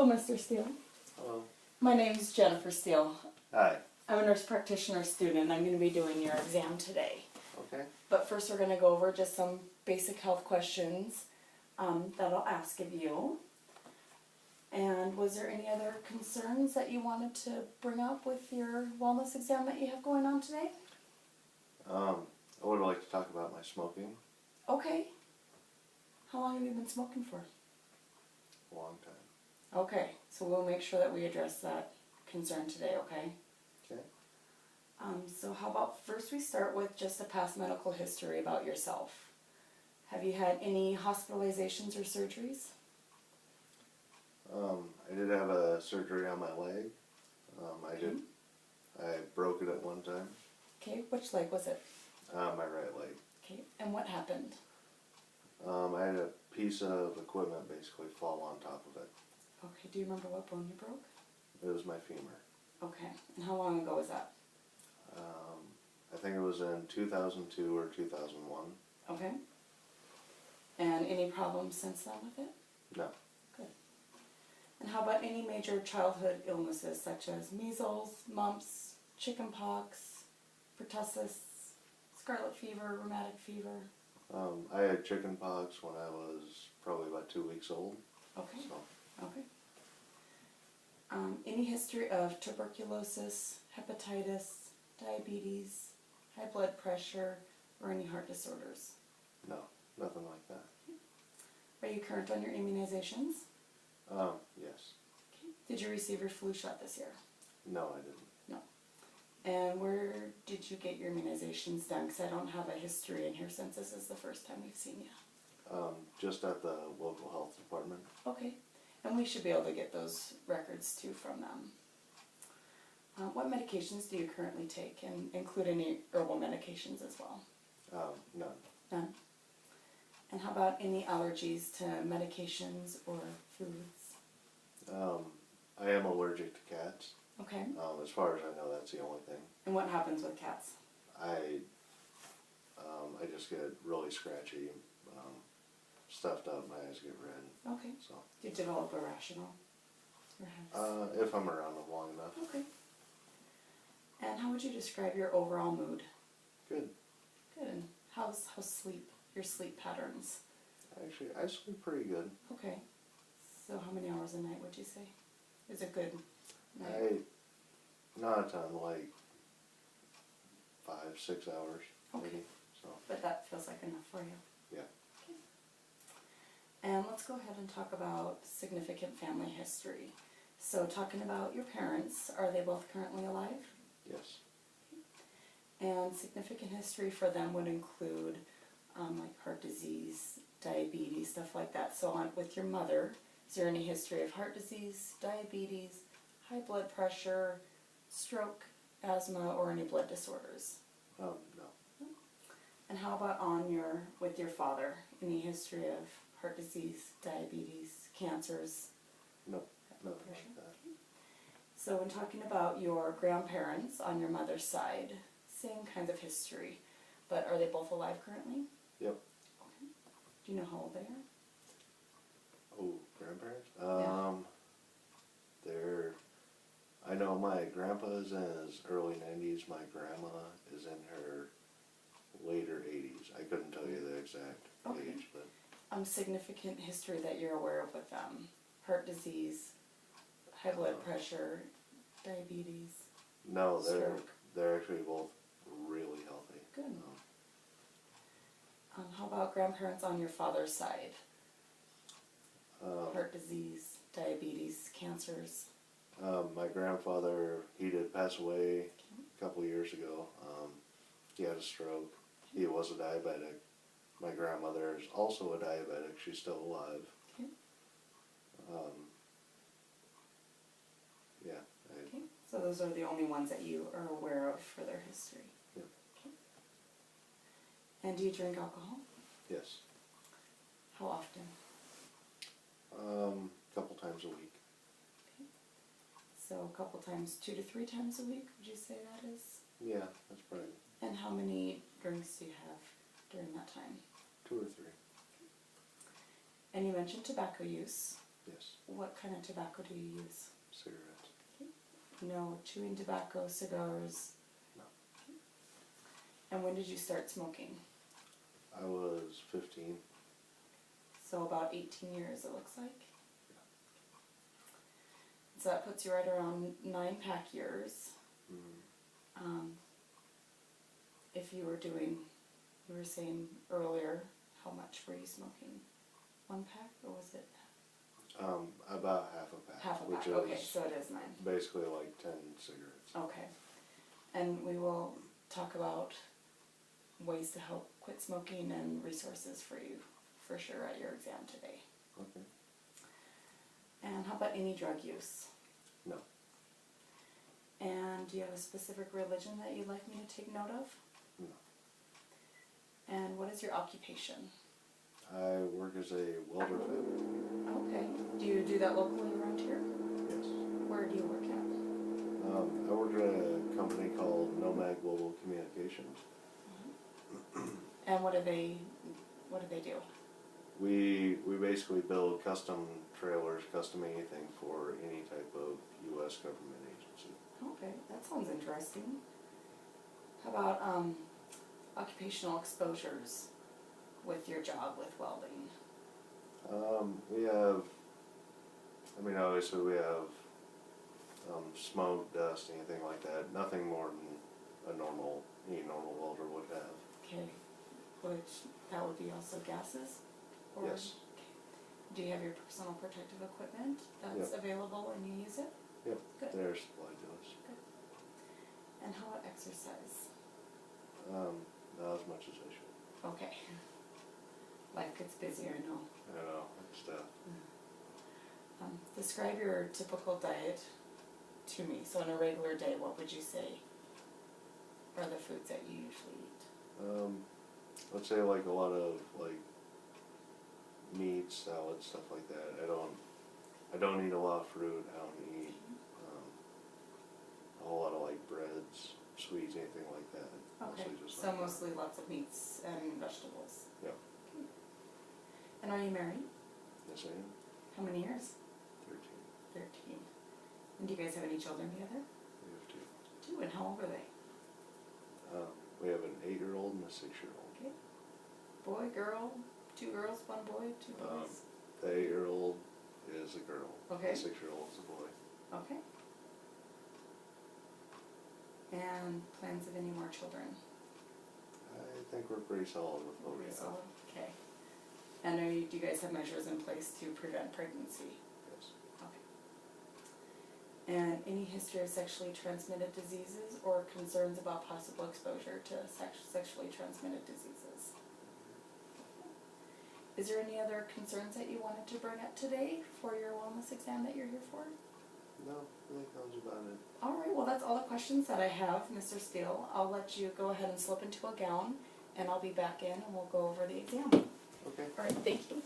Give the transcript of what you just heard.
Hello, Mr. Steele. Hello. My name's Jennifer Steele. Hi. I'm a nurse practitioner student. I'm going to be doing your exam today. Okay. But first we're going to go over just some basic health questions that I'll ask of you. And was there any other concerns that you wanted to bring up with your wellness exam that you have going on today? I would like to talk about my smoking. Okay. How long have you been smoking for? A long time. Okay, so we'll make sure that we address that concern today, okay? Okay. So how about first we start with just a past medical history about yourself. Have you had any hospitalizations or surgeries? I did have a surgery on my leg. I broke it at one time. Okay, which leg was it? My right leg. Okay, and what happened? I had a piece of equipment basically fall on top of it. Okay, do you remember what bone you broke? It was my femur. Okay, and how long ago was that? I think it was in 2002 or 2001. Okay. And any problems since then with it? No. Good. And how about any major childhood illnesses such as measles, mumps, chickenpox, pertussis, scarlet fever, rheumatic fever? I had chicken pox when I was probably about 2 weeks old. Okay. So, Okay. Any history of tuberculosis, hepatitis, diabetes, high blood pressure, or any heart disorders? no, nothing like that. Are you current on your immunizations? Yes. Okay. Did you receive your flu shot this year? No, I didn't. And where did you get your immunizations done? Because I don't have a history in here since this is the first time we've seen you. Just at the local health department. Okay. And we should be able to get those records too from them. What medications do you currently take, and include any herbal medications as well? None. None. And how about any allergies to medications or foods? I am allergic to cats. Okay. As far as I know, that's the only thing. And what happens with cats? I just get really scratchy, stuffed up, my eyes get red. Okay. So, Do you develop irrational, perhaps? if I'm around them long enough. Okay. And how would you describe your overall mood? Good. Good. And how's sleep? Your sleep patterns? Actually, I sleep pretty good. Okay. So how many hours a night would you say is a good night? Not a ton, like 5, 6 hours. Okay. Maybe. So, But that feels like enough for you. yeah. Okay. And let's go ahead and talk about significant family history. So talking about your parents, are they both currently alive? Yes. And significant history for them would include like heart disease, diabetes, stuff like that. So with your mother, is there any history of heart disease, diabetes, high blood pressure, stroke, asthma, or any blood disorders? No. And how about with your father? Any history of heart disease, diabetes, cancers? No. Nothing like that. So when talking about your grandparents on your mother's side, same kind of history, but are they both alive currently? Yep. Okay. Do you know how old they are? Oh, grandparents? Yeah. I know my grandpa is in his early 90s, my grandma is in her later 80s. I couldn't tell you the exact age, but... Significant history that you're aware of with them? Heart disease, high blood pressure, diabetes? No, stroke? they're actually both really healthy. Good. How about grandparents on your father's side? Heart disease, diabetes, cancers? My grandfather, he did pass away a couple years ago. He had a stroke. He was a diabetic. My grandmother is also a diabetic. She's still alive. Okay. Yeah. Okay. So those are the only ones that you are aware of for their history? Yeah. Okay. And do you drink alcohol? Yes. How often? A couple times a week. Okay. So a couple times, 2 to 3 times a week, would you say that is? Yeah, that's probably And how many drinks do you have during that time? 2 or 3. And you mentioned tobacco use. Yes. What kind of tobacco do you use? Cigarettes. No chewing tobacco, cigars? No. And when did you start smoking? I was 15. So about 18 years, it looks like. So that puts you right around 9-pack years. Mm. If you were doing, you were saying earlier, how much were you smoking? 1 pack, or was it? About half a pack. Half a which pack, is okay, so it is 9. basically like 10 cigarettes. Okay. And we will talk about ways to help quit smoking and resources for you, for sure, at your exam today. Okay. And how about any drug use? No. And do you have a specific religion that you'd like me to take note of? No. And what is your occupation? I work as a welder fab. Okay. Do you do that locally around here? Yes. Where do you work at? I work at a company called Nomad Global Communications. And what do they do? We basically build custom trailers, custom anything for any type of U.S. government agency. Okay, that sounds interesting. How about occupational exposures with your job with welding? We have, obviously we have smoke, dust, anything like that. Nothing more than any normal welder would have. Okay, which that would be also gases? Or, Yes. Okay. Do you have your personal protective equipment that's available and you use it? Yep. Good. They're supplied to us. Good. And how about exercise? Not as much as I should. Okay. Life gets busy, I know. I know, it's tough. Describe your typical diet to me. So on a regular day, what would you say are the foods that you usually eat? Let's say like a lot of like meat, salad, stuff like that. I don't eat a lot of fruit. I don't eat a whole lot of like breads, sweets, anything like that. Okay, Mostly just so like mostly lots of meats and vegetables. Yep. Okay. And are you married? Yes, I am. How many years? 13. 13. And do you guys have any children together? We have 2. 2, and how old are they? We have an 8-year-old and a 6-year-old. Okay. Boy, girl, 2 girls, 1 boy, 2 boys? The 8-year-old is a girl. Okay. The 6-year-old is a boy. Okay. And plans of any more children? I think we're pretty solid with what we Pretty have. solid? Okay. And do you guys have measures in place to prevent pregnancy? Yes. Okay. And any history of sexually transmitted diseases or concerns about possible exposure to sexually transmitted diseases? Is there any other concerns that you wanted to bring up today for your wellness exam that you're here for? No, I think that was about it. All right, well, that's all the questions that I have, Mr. Steele. I'll let you go ahead and slip into a gown, and I'll be back in, and we'll go over the exam. Okay. All right, thank you.